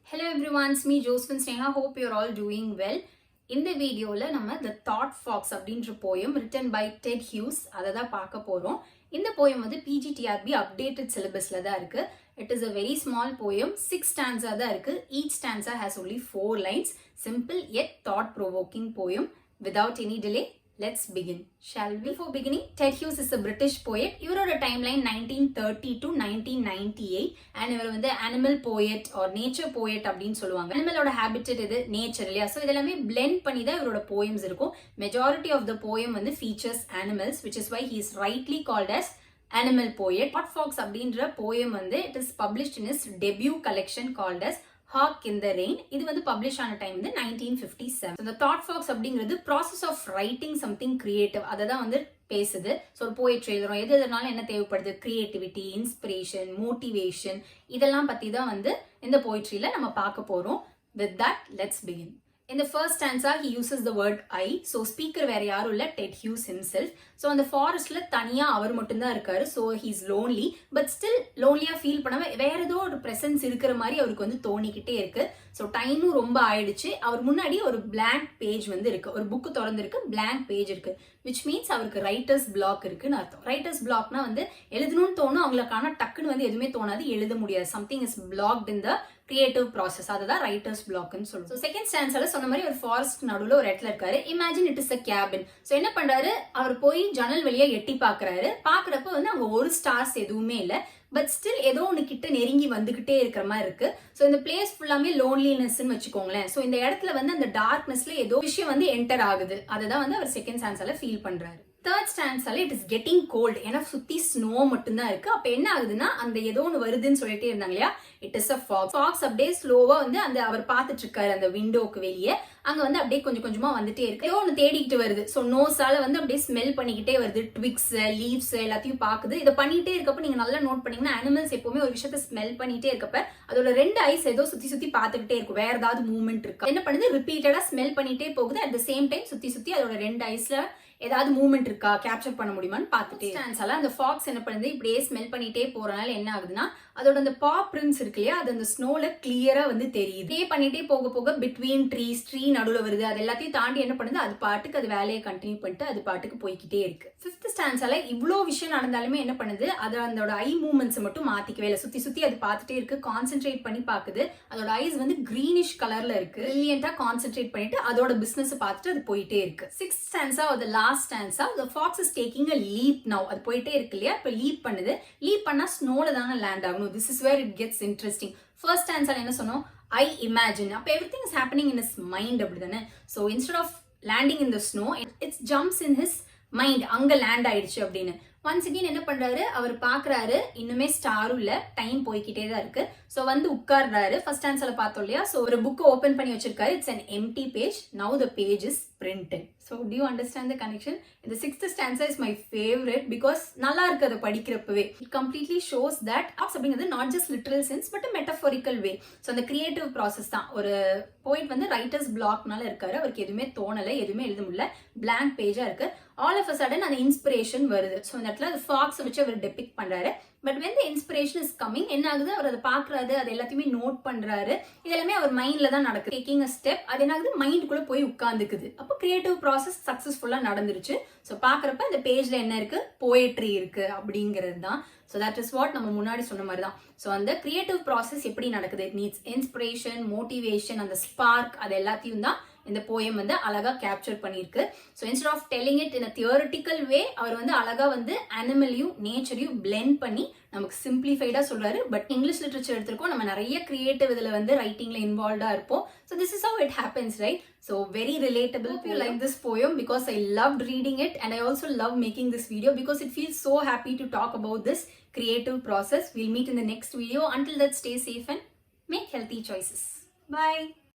Hello everyone, it's me Josephine Sneha. Hope you're all doing well. இந்த வீடியோல நம்ம The Thought Fox அப்படின்ற poem written by Ted Hughes அதை தான் பார்க்க போறோம். இந்த poem வந்து PGTRB updated syllabusல தான் இருக்கு. It is a very small poem. 6 stanza தான் இருக்கு. Each stanza has only 4 lines. Simple yet thought-provoking poem. Without any delay, let's begin. Shall we? Before beginning, Ted Hughes is a British poet. இவரோட timeline 1930 to 1998 and இவர் வந்து animal poet or nature poet அப்படின்னு சொல்லுவாங்க. Animalோட habitat இது nature இல்லையா? So இதெல்லாமே blend பண்ணி தான் இவரோட poems இருக்கும். Majority of the poem வந்து features animals, which is why he is rightly called as animal poet. Thought Fox அப்படின்ற poem வந்து it is published in his debut collection called as Hawk in the Rain. இது வந்து publish ஆன time வந்து 1957. So the Thought Fox அப்படிங்கிறது process of writing something creative அதை தான் வந்து பேசுது. ஸோ ஒரு போயட்ரி எழுதுறோம், எது எதுனாலும் என்ன தேவைப்படுது, கிரியேட்டிவிட்டி, இன்ஸ்பிரேஷன், மோட்டிவேஷன், இதெல்லாம் பற்றி தான் வந்து இந்த போயட்ரியில் நம்ம பார்க்க போகிறோம். With that, let's begin. In the first stanza, he uses the word I. So, speaker வேற யாரும் இல்ல, Ted Hughes himself. So, அந்த ஃபாரஸ்ட்ல தனியா அவர் மட்டும்தான் இருக்காரு. So, he's lonely. But still, lonelyயா ஃபீல் பண்ணாம வேற ஏதோ ஒரு பிரசன்ஸ் இருக்கிற மாதிரி அவருக்கு வந்து தோணிக்கிட்டே இருக்கு. ஸோ டைமும் ரொம்ப ஆயிடுச்சு. அவர் முன்னாடி ஒரு blank பேஜ் வந்து இருக்கு, ஒரு புக்கு திறந்துருக்கு, blank பேஜ் இருக்கு. விச் மீன்ஸ் அவருக்கு ரைட்டர்ஸ் பிளாக் இருக்குன்னு அர்த்தம். ரைட்டர்ஸ் பிளாக்னா வந்து எழுதணும்னு தோணும், அவங்களுக்கான டக்குன்னு வந்து எதுவுமே தோணாது, எழுத முடியாது. Something is blocked in the creative process, அதுதான் ரைட்டர்ஸ் பிளாக்னு சொல்லுவோம். ஸோ செகண்ட் ஸ்டான்ஸ்ல சொன்ன மாதிரி ஒரு ஃபாரஸ்ட் நடுவில் ஒரு இடத்துல இருக்காரு. Imagine it is a cabin. So என்ன பண்றாரு, அவர் போய் ஜன்னல் வழியா எட்டி பாக்குறாரு. பாக்குறப்ப வந்து அங்க ஒரு ஸ்டார்ஸ் எதுவுமே இல்லை. பட் ஸ்டில் ஏதோ ஒன்று கிட்ட நெருங்கி வந்துகிட்டே இருக்கிற மாதிரி இருக்கு. ஸோ இந்த பிளேஸ் ஃபுல்லாமே லோன்லினஸ்ன்னு வச்சுக்கோங்களேன். ஸோ இந்த இடத்துல வந்து அந்த டார்க்னஸ்ல ஏதோ விஷயம் வந்து என்டர் ஆகுது. அதுதான் வந்து அவர் செகண்ட் ஸ்டான்ஸ்ல ஃபீல் பண்றாரு. தேர்ட் ஸ்டான்ஸ்ல இட் இஸ் கெட்டிங் கோல்ட். ஏன்னா சுத்தி ஸ்னோ மட்டும்தான் இருக்கு. அப்ப என்ன ஆகுதுன்னா அந்த ஏதோ ஒன்று வருதுன்னு சொல்லிட்டே இருந்தாங்க இல்லையா, it is a fox. Fox அப்படியே ஸ்லோவா வந்து அந்த அவர் பார்த்துட்டு இருக்காரு அந்த விண்டோக்கு வெளியே. அங்க வந்து அப்படியே கொஞ்சம் கொஞ்சமா வந்துட்டே இருக்கு, ஏதோ ஒன்று தேடிக்கிட்டு வருது. ஸோ நோஸால வந்து அப்படியே ஸ்மெல் பண்ணிக்கிட்டே வருது. ட்விக்ஸ், லீவ்ஸ் எல்லாத்தையும் பாக்குது. இதை பண்ணிட்டே இருக்கப்ப நீங்க நல்லா நோட் பண்ணீங்கன்னா அனிமல்ஸ் எப்பவுமே ஒரு விஷயத்த ஸ்மெல் பண்ணிட்டே இருக்கப்ப அதோட 2 ஐஸ் ஏதோ சுத்தி சுத்தி பார்த்துக்கிட்டே இருக்கும், வேற ஏதாவது மூவ்மெண்ட் இருக்கா. என்ன பண்ணுது, ரிப்பீட்டடா ஸ்மெல் பண்ணிட்டே போகுது. அட் த சேம் டைம் சுத்தி சுத்தி அதோட 2 ஐஸ்ல ஏதாவது மூவ்மெண்ட் இருக்கா, கேப்சர் பண்ண முடியுமான்னு பார்த்துட்டே ஸ்டான்ஸ்ல அந்த ஃபாக்ஸ் என்ன பண்ணுது, இப்படியே ஸ்மெல் பண்ணிட்டே போறனால என்ன ஆகுதுன்னா அதோட அந்த பா பிரிண்ட்ஸ் இருக்கு இல்லையா, அது அந்த ஸ்னோல கிளியரா வந்து தெரியுது. இதே பண்ணிட்டே போக போக பிட்வீன் ட்ரீஸ், ட்ரீ நடுவில் வருது, அது எல்லாத்தையும் தாண்டி என்ன பண்ணுது, அது பாட்டுக்கு அது வேலையை கண்டினியூ பண்ணிட்டு அது பாட்டுக்கு போய்கிட்டே இருக்கு. ஃபிஃப்த் ஸ்டான்ஸ்ல இவ்வளோ விஷயம் நடந்தாலுமே என்ன பண்ணுது, அது அதோட ஐ மூவ்மெண்ட்ஸ் மட்டும் மாத்திக்கவே இல்லை. சுத்தி சுத்தி அது பார்த்துட்டே இருக்கு, கான்சென்ட்ரேட் பண்ணி பாக்குது. அதோட ஐஸ் வந்து கிரீனிஷ் கலர்ல இருக்கு. பிரில்லியண்டா கான்சென்ட்ரேட் பண்ணிட்டு அதோட பிசினஸ் பார்த்துட்டு அது போயிட்டே இருக்கு. Sixth stanza the last stanza, the fox is taking a leap now. அது போயிட்டே இருக்கு இல்லையா, இப்போ லீப் பண்ணுது. லீப் பண்ணா ஸ்னோல தானே லேண்ட் ஆகணும். This is where it gets interesting. First stanza என்ன சொன்னோம், I imagine. அப்போ everything is happening in his mind அப்படிதானே. So instead of landing in the snow, it jumps in his mind. அங்க land ஆயிடுச்சு அப்படின்னு. ஒன்ஸ் அகெயின் என்ன பண்றாரு, அவர் பாக்குறாரு, இன்னுமே ஸ்டாரும் இல்ல, டைம் போய்கிட்டே தான் இருக்கு. சோ வந்து உட்கார்றாரு. ஃபர்ஸ்ட் ஆன்சர்ல பார்த்தோம் இல்லையா, சோ ஒரு புக் ஓபன் பண்ணி வச்சிருக்காரு. It's an empty page. Now the page is printed. So do you understand the connection? The sixth stanza is my favorite because நல்லா இருக்கு அதை படிக்கிறப்பவே. It completely shows that அப்படிங்கிறது not just literal sense but a metaphorical way. So அந்த creative process தான். ஒரு போயிட் வந்து writers பிளாக்னால இருக்காரு, அவருக்கு எதுவுமே தோணலை, எதுவுமே எழுத முடியல, blank பேஜா இருக்கு. ஆல் ஆஃப் அ சடன் அந்த இன்ஸ்பிரேஷன் வருது. ஸோ இந்த இடத்துல ஃபாக்ஸ் வச்சு அவர் டெபிக்ட் பண்றாரு. But when the inspiration is coming, என்ன ஆகுது, அவர் அதை பாக்குறாரு, அது எல்லாத்தையுமே நோட் பண்றாரு. இதெல்லாமே அவர் மைண்ட்ல தான் நடக்குது. டேக்கிங் அ ஸ்டெப், அது என்ன ஆகுது, மைண்டுக்குள்ள போய் உட்கார்ந்துக்குது. அப்போ கிரியேட்டிவ் ப்ராசஸ் சக்சஸ்ஃபுல்லா நடந்துருச்சு. ஸோ பாக்குறப்ப இந்த பேஜ்ல என்ன இருக்கு, போயட்ரி இருக்கு அப்படிங்கிறது தான். ஸோ தட் இஸ் வாட் நம்ம முன்னாடி சொன்ன மாதிரி தான். ஸோ அந்த கிரியேட்டிவ் ப்ராசஸ் எப்படி நடக்குது, இட் நீட்ஸ் இன்ஸ்பிரேஷன், மோட்டிவேஷன், அந்த ஸ்பார்க், அது எல்லாத்தையும் தான் இந்த போயம் வந்து அழகா கேப்சர் பண்ணிருக்கு. So instead of telling it in a theoretical way, அவர் வந்து அழகா வந்து அனிமலையும் நேச்சரையும் பிளெண்ட் பண்ணி நமக்கு சிம்பிளிஃபைடா சொல்றாரு. பட் இங்கிலீஷ் லிட்டரேச்சர் எடுத்திருக்கோம், நம்ம நிறைய கிரியேட்டிவ் இதுல வந்து ரைட்டிங்ல இன்வால்வ்டா இருப்போம். So this is how it happens, right? So very relatable. Hope you like this poem because I loved reading it and I also love making this video because it feels so happy to talk about this creative process. We'll meet in the next video. Until that, stay safe and make healthy choices. Bye.